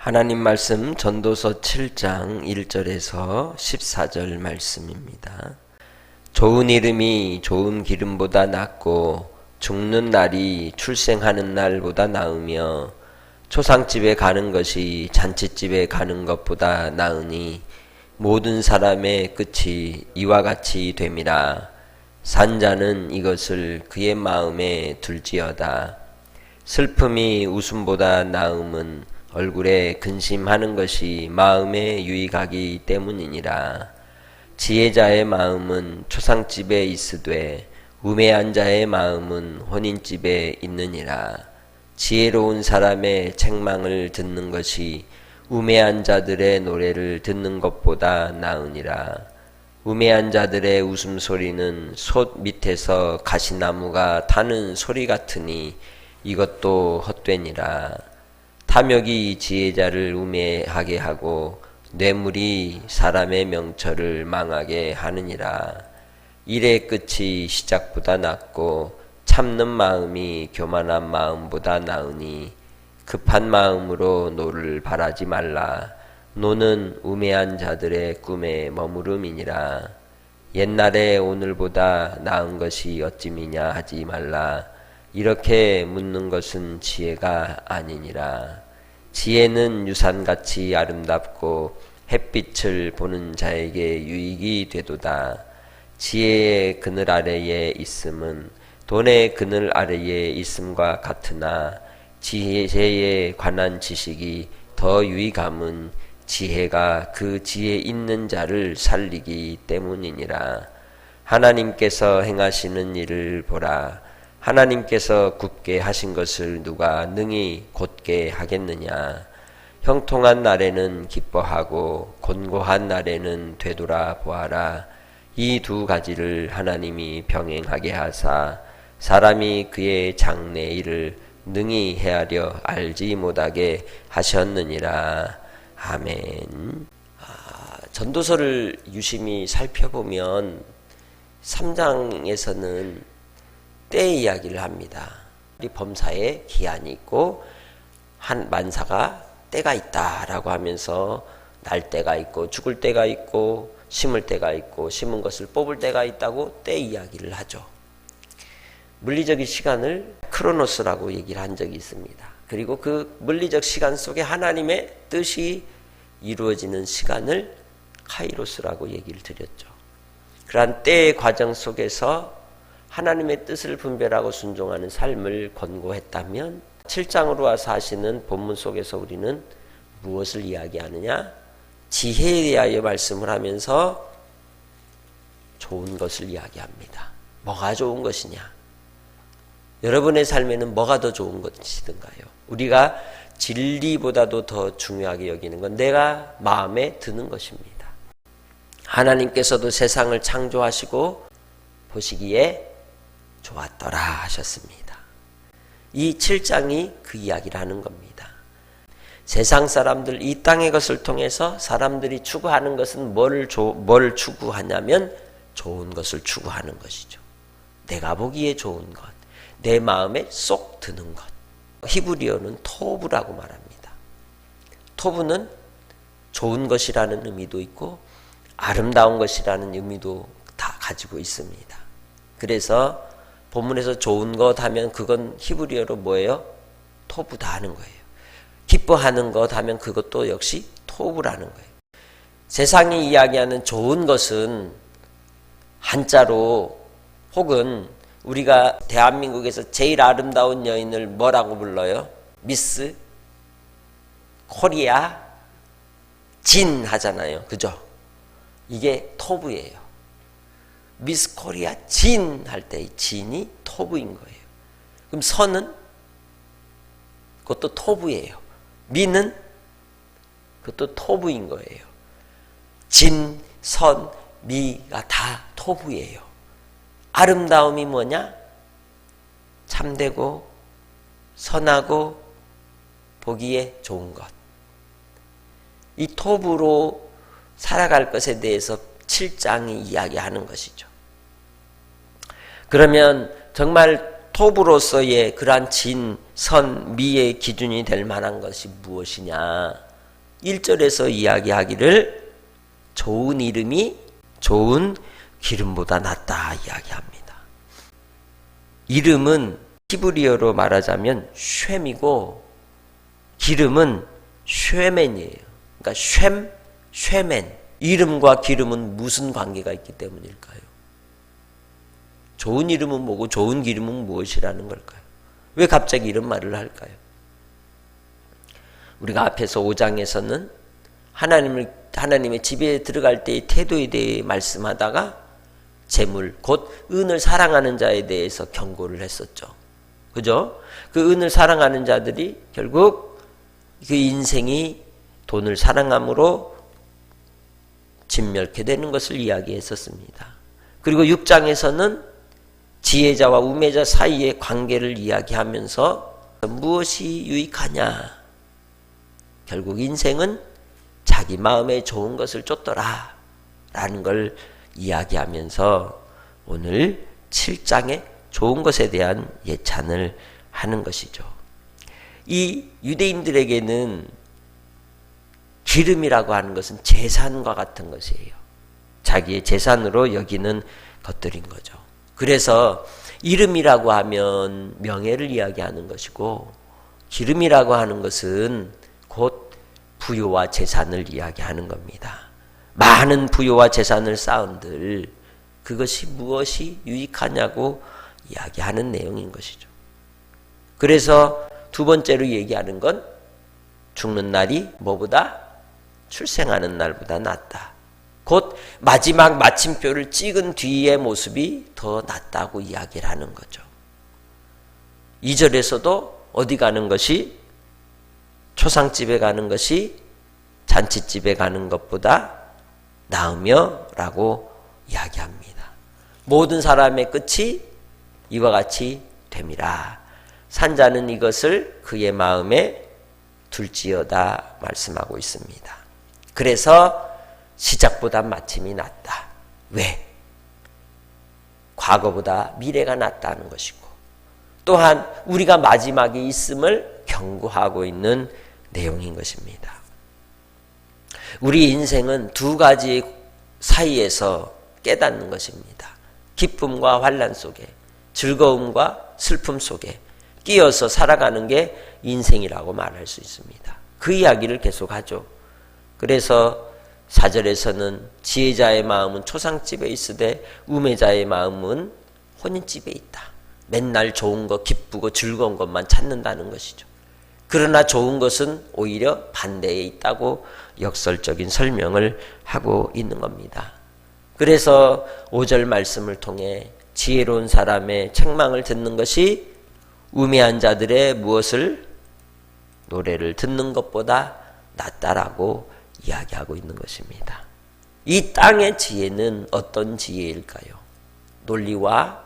하나님 말씀 전도서 7장 1절에서 14절 말씀입니다. 좋은 이름이 좋은 기름보다 낫고 죽는 날이 출생하는 날보다 나으며 초상집에 가는 것이 잔치집에 가는 것보다 나으니 모든 사람의 끝이 이와 같이 됨이라. 산자는 이것을 그의 마음에 둘지어다. 슬픔이 웃음보다 나음은 얼굴에 근심하는 것이 마음에 유익하기 때문이니라. 지혜자의 마음은 초상집에 있으되 우매한 자의 마음은 혼인집에 있느니라. 지혜로운 사람의 책망을 듣는 것이 우매한 자들의 노래를 듣는 것보다 나으니라. 우매한 자들의 웃음소리는 솥 밑에서 가시나무가 타는 소리 같으니 이것도 헛되니라. 탐욕이 지혜자를 우매하게 하고 뇌물이 사람의 명철을 망하게 하느니라. 일의 끝이 시작보다 낫고 참는 마음이 교만한 마음보다 나으니 급한 마음으로 노를 바라지 말라. 노는 우매한 자들의 꿈에 머무름이니라. 옛날에 오늘보다 나은 것이 어찌미냐 하지 말라. 이렇게 묻는 것은 지혜가 아니니라. 지혜는 유산같이 아름답고 햇빛을 보는 자에게 유익이 되도다. 지혜의 그늘 아래에 있음은 돈의 그늘 아래에 있음과 같으나 지혜에 관한 지식이 더 유익함은 지혜가 그 지혜 있는 자를 살리기 때문이니라. 하나님께서 행하시는 일을 보라. 하나님께서 굽게 하신 것을 누가 능히 곧게 하겠느냐. 형통한 날에는 기뻐하고 곤고한 날에는 되돌아 보아라. 이 두 가지를 하나님이 병행하게 하사 사람이 그의 장래 일을 능히 헤아려 알지 못하게 하셨느니라. 아멘. 전도서를 유심히 살펴보면 3장에서는 때 이야기를 합니다. 우리 범사에 기한이 있고 한 만사가 때가 있다라고 하면서 날 때가 있고 죽을 때가 있고 심을 때가 있고 심은 것을 뽑을 때가 있다고 때 이야기를 하죠. 물리적인 시간을 크로노스라고 얘기를 한 적이 있습니다. 그리고 그 물리적 시간 속에 하나님의 뜻이 이루어지는 시간을 카이로스라고 얘기를 드렸죠. 그러한 때의 과정 속에서 하나님의 뜻을 분별하고 순종하는 삶을 권고했다면 7장으로 와서 하시는 본문 속에서 우리는 무엇을 이야기하느냐? 지혜에 대하여 말씀을 하면서 좋은 것을 이야기합니다. 뭐가 좋은 것이냐? 여러분의 삶에는 뭐가 더 좋은 것이든가요? 우리가 진리보다도 더 중요하게 여기는 건 내가 마음에 드는 것입니다. 하나님께서도 세상을 창조하시고 보시기에 좋았더라 하셨습니다. 이 7장이 그 이야기를 하는 겁니다. 세상 사람들, 이 땅의 것을 통해서 사람들이 추구하는 것은 뭘 추구하냐면 좋은 것을 추구하는 것이죠. 내가 보기에 좋은 것, 내 마음에 쏙 드는 것. 히브리어는 토브라고 말합니다. 토브는 좋은 것이라는 의미도 있고 아름다운 것이라는 의미도 다 가지고 있습니다. 그래서 본문에서 좋은 것 하면 그건 히브리어로 뭐예요? 토브다 하는 거예요. 기뻐하는 것 하면 그것도 역시 토브라는 거예요. 세상이 이야기하는 좋은 것은 한자로 혹은 우리가 대한민국에서 제일 아름다운 여인을 뭐라고 불러요? 미스 코리아 진 하잖아요. 그죠? 이게 토브예요. 미스 코리아 진 할 때 진이 토브인 거예요. 그럼 선은 그것도 토브예요. 미는 그것도 토브인 거예요. 진, 선, 미가 다 토브예요. 아름다움이 뭐냐? 참되고 선하고 보기에 좋은 것. 이 토브로 살아갈 것에 대해서 7장이 이야기하는 것이죠. 그러면 정말 토브로서의 그러한 진, 선, 미의 기준이 될 만한 것이 무엇이냐? 1절에서 이야기하기를 좋은 이름이 좋은 기름보다 낫다 이야기합니다. 이름은 히브리어로 말하자면 쉔이고 기름은 쉐멘이에요. 그러니까 쉐멘. 이름과 기름은 무슨 관계가 있기 때문일까요? 좋은 이름은 뭐고 좋은 기름은 무엇이라는 걸까요? 왜 갑자기 이런 말을 할까요? 우리가 앞에서 5장에서는 하나님의 집에 들어갈 때의 태도에 대해 말씀하다가 재물, 곧 은을 사랑하는 자에 대해서 경고를 했었죠. 그죠? 그 은을 사랑하는 자들이 결국 그 인생이 돈을 사랑함으로 진멸케 되는 것을 이야기했었습니다. 그리고 6장에서는 지혜자와 우매자 사이의 관계를 이야기하면서 무엇이 유익하냐? 결국 인생은 자기 마음에 좋은 것을 쫓더라 라는 걸 이야기하면서 오늘 7장에 좋은 것에 대한 예찬을 하는 것이죠. 이 유대인들에게는 기름이라고 하는 것은 재산과 같은 것이에요. 자기의 재산으로 여기는 것들인 거죠. 그래서 이름이라고 하면 명예를 이야기하는 것이고 기름이라고 하는 것은 곧 부요와 재산을 이야기하는 겁니다. 많은 부요와 재산을 쌓은들 그것이 무엇이 유익하냐고 이야기하는 내용인 것이죠. 그래서 두 번째로 얘기하는 건 죽는 날이 뭐보다 출생하는 날보다 낫다. 곧 마지막 마침표를 찍은 뒤의 모습이 더 낫다고 이야기를 하는 거죠. 2절에서도 어디 가는 것이 초상집에 가는 것이 잔치집에 가는 것보다 나으며 라고 이야기합니다. 모든 사람의 끝이 이와 같이 됨이라. 산자는 이것을 그의 마음에 둘지어다 말씀하고 있습니다. 그래서 시작보다 마침이 낫다. 왜? 과거보다 미래가 낫다는 것이고 또한 우리가 마지막에 있음을 경고하고 있는 내용인 것입니다. 우리 인생은 두 가지 사이에서 깨닫는 것입니다. 기쁨과 환난 속에, 즐거움과 슬픔 속에 끼어서 살아가는 게 인생이라고 말할 수 있습니다. 그 이야기를 계속하죠. 그래서 4절에서는 지혜자의 마음은 초상집에 있으되 우매자의 마음은 혼인집에 있다. 맨날 좋은 거, 기쁘고 즐거운 것만 찾는다는 것이죠. 그러나 좋은 것은 오히려 반대에 있다고 역설적인 설명을 하고 있는 겁니다. 그래서 5절 말씀을 통해 지혜로운 사람의 책망을 듣는 것이 우매한 자들의 무엇을 노래를 듣는 것보다 낫다라고 이야기하고 있는 것입니다. 이 땅의 지혜는 어떤 지혜일까요? 논리와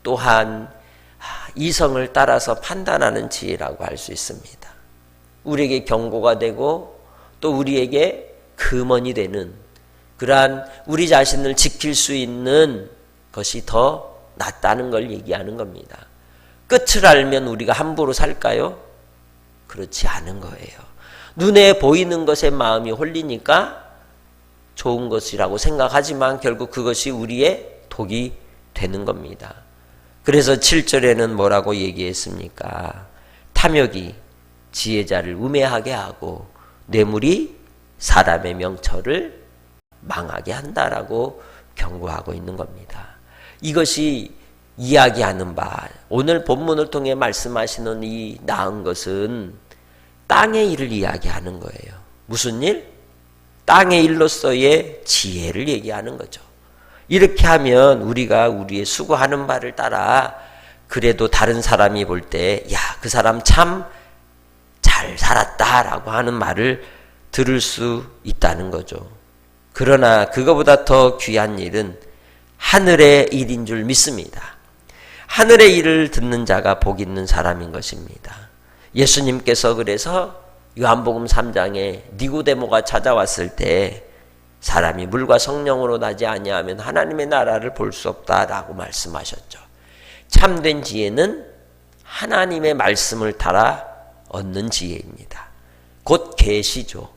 또한 이성을 따라서 판단하는 지혜라고 할 수 있습니다. 우리에게 경고가 되고 또 우리에게 금원이 되는 그러한 우리 자신을 지킬 수 있는 것이 더 낫다는 걸 얘기하는 겁니다. 끝을 알면 우리가 함부로 살까요? 그렇지 않은 거예요. 눈에 보이는 것에 마음이 홀리니까 좋은 것이라고 생각하지만 결국 그것이 우리의 독이 되는 겁니다. 그래서 7절에는 뭐라고 얘기했습니까? 탐욕이 지혜자를 우매하게 하고 뇌물이 사람의 명철을 망하게 한다라고 경고하고 있는 겁니다. 이것이 이야기하는 바, 오늘 본문을 통해 말씀하시는 이 나은 것은 땅의 일을 이야기하는 거예요. 무슨 일? 땅의 일로서의 지혜를 얘기하는 거죠. 이렇게 하면 우리가 우리의 수고하는 바를 따라 그래도 다른 사람이 볼 때 야, 그 사람 참 잘 살았다라고 하는 말을 들을 수 있다는 거죠. 그러나 그거보다 더 귀한 일은 하늘의 일인 줄 믿습니다. 하늘의 일을 듣는 자가 복 있는 사람인 것입니다. 예수님께서 그래서 요한복음 3장에 니고데모가 찾아왔을 때 사람이 물과 성령으로 나지 아니하면 하나님의 나라를 볼 수 없다라고 말씀하셨죠. 참된 지혜는 하나님의 말씀을 따라 얻는 지혜입니다. 곧 계시죠.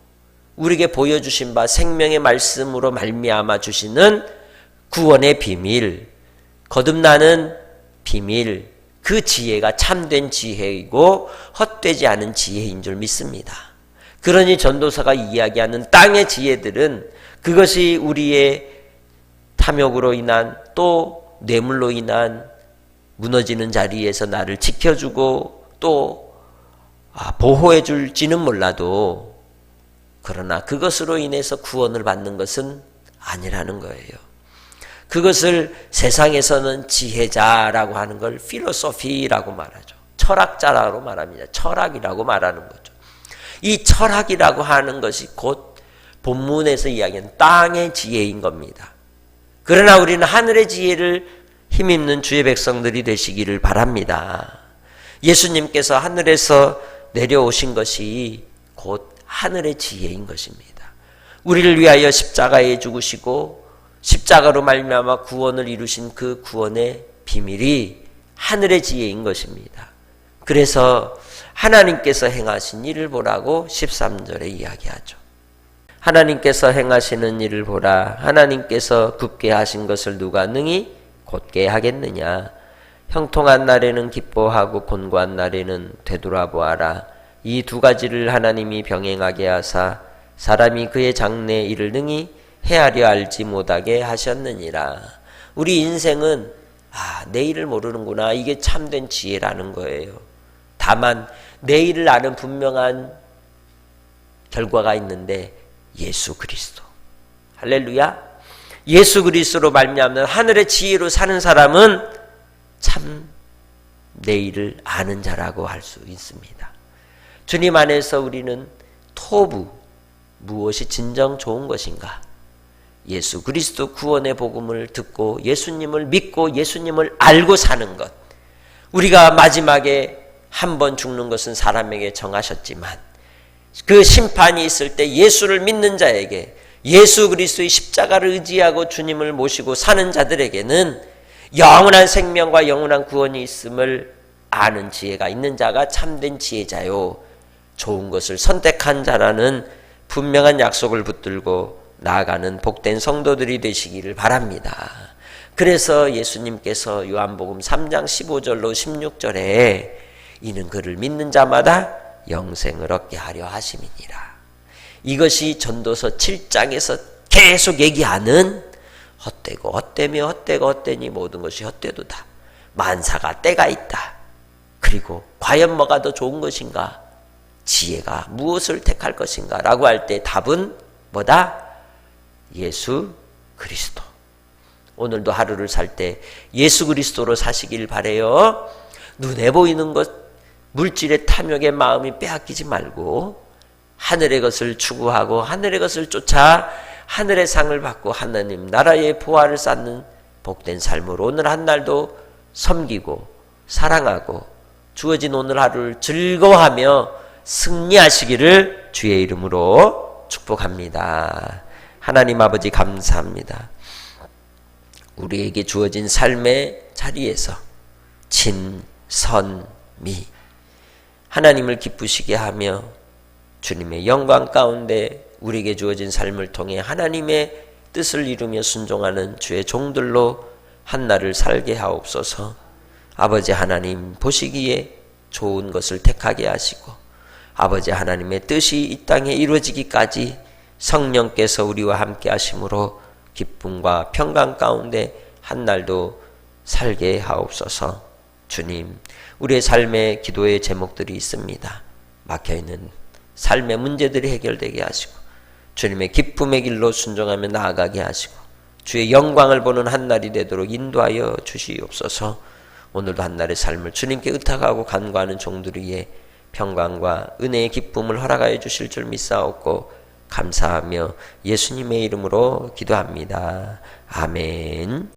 우리에게 보여주신 바 생명의 말씀으로 말미암아 주시는 구원의 비밀, 거듭나는 비밀, 그 지혜가 참된 지혜이고 헛되지 않은 지혜인 줄 믿습니다. 그러니 전도서가 이야기하는 땅의 지혜들은 그것이 우리의 탐욕으로 인한 또 뇌물로 인한 무너지는 자리에서 나를 지켜주고 또 보호해 줄지는 몰라도 그러나 그것으로 인해서 구원을 받는 것은 아니라는 거예요. 그것을 세상에서는 지혜자라고 하는 걸 필로소피라고 말하죠. 철학자라고 말합니다. 철학이라고 말하는 거죠. 이 철학이라고 하는 것이 곧 본문에서 이야기하는 땅의 지혜인 겁니다. 그러나 우리는 하늘의 지혜를 힘입는 주의 백성들이 되시기를 바랍니다. 예수님께서 하늘에서 내려오신 것이 곧 하늘의 지혜인 것입니다. 우리를 위하여 십자가에 죽으시고 십자가로 말미암아 구원을 이루신 그 구원의 비밀이 하늘의 지혜인 것입니다. 그래서 하나님께서 행하신 일을 보라고 13절에 이야기하죠. 하나님께서 행하시는 일을 보라. 하나님께서 굳게 하신 것을 누가 능히 곧게 하겠느냐. 형통한 날에는 기뻐하고 곤고한 날에는 되돌아보아라. 이 두 가지를 하나님이 병행하게 하사 사람이 그의 장래 일을 능히 헤아려 알지 못하게 하셨느니라. 우리 인생은 내일을 모르는구나. 이게 참된 지혜라는 거예요. 다만 내일을 아는 분명한 결과가 있는데 예수 그리스도. 할렐루야. 예수 그리스도로 말미암는 하늘의 지혜로 사는 사람은 참 내일을 아는 자라고 할 수 있습니다. 주님 안에서 우리는 토부, 무엇이 진정 좋은 것인가? 예수 그리스도 구원의 복음을 듣고 예수님을 믿고 예수님을 알고 사는 것. 우리가 마지막에 한 번 죽는 것은 사람에게 정하셨지만 그 심판이 있을 때 예수를 믿는 자에게 예수 그리스도의 십자가를 의지하고 주님을 모시고 사는 자들에게는 영원한 생명과 영원한 구원이 있음을 아는 지혜가 있는 자가 참된 지혜자요. 좋은 것을 선택한 자라는 분명한 약속을 붙들고 나아가는 복된 성도들이 되시기를 바랍니다. 그래서 예수님께서 요한복음 3장 15절로 16절에 이는 그를 믿는 자마다 영생을 얻게 하려 하심이니라. 이것이 전도서 7장에서 계속 얘기하는 헛되고 헛되며 헛되고 헛되니 모든 것이 헛되도다. 만사가 때가 있다. 그리고 과연 뭐가 더 좋은 것인가? 지혜가 무엇을 택할 것인가? 라고 할 때 답은 뭐다? 예수 그리스도. 오늘도 하루를 살 때 예수 그리스도로 사시길 바라요. 눈에 보이는 것, 물질의 탐욕의 마음이 빼앗기지 말고 하늘의 것을 추구하고 하늘의 것을 쫓아 하늘의 상을 받고 하나님 나라의 보화를 쌓는 복된 삶으로 오늘 한 날도 섬기고 사랑하고 주어진 오늘 하루를 즐거워하며 승리하시기를 주의 이름으로 축복합니다. 하나님 아버지 감사합니다. 우리에게 주어진 삶의 자리에서 진, 선, 미 하나님을 기쁘시게 하며 주님의 영광 가운데 우리에게 주어진 삶을 통해 하나님의 뜻을 이루며 순종하는 주의 종들로 한날을 살게 하옵소서. 아버지 하나님 보시기에 좋은 것을 택하게 하시고 아버지 하나님의 뜻이 이 땅에 이루어지기까지 성령께서 우리와 함께 하심으로 기쁨과 평강 가운데 한날도 살게 하옵소서. 주님, 우리의 삶의 기도의 제목들이 있습니다. 막혀있는 삶의 문제들이 해결되게 하시고 주님의 기쁨의 길로 순종하며 나아가게 하시고 주의 영광을 보는 한날이 되도록 인도하여 주시옵소서. 오늘도 한날의 삶을 주님께 의탁하고 간구하는 종들 위에 평강과 은혜의 기쁨을 허락하여 주실 줄 믿사옵고 감사하며 예수님의 이름으로 기도합니다. 아멘.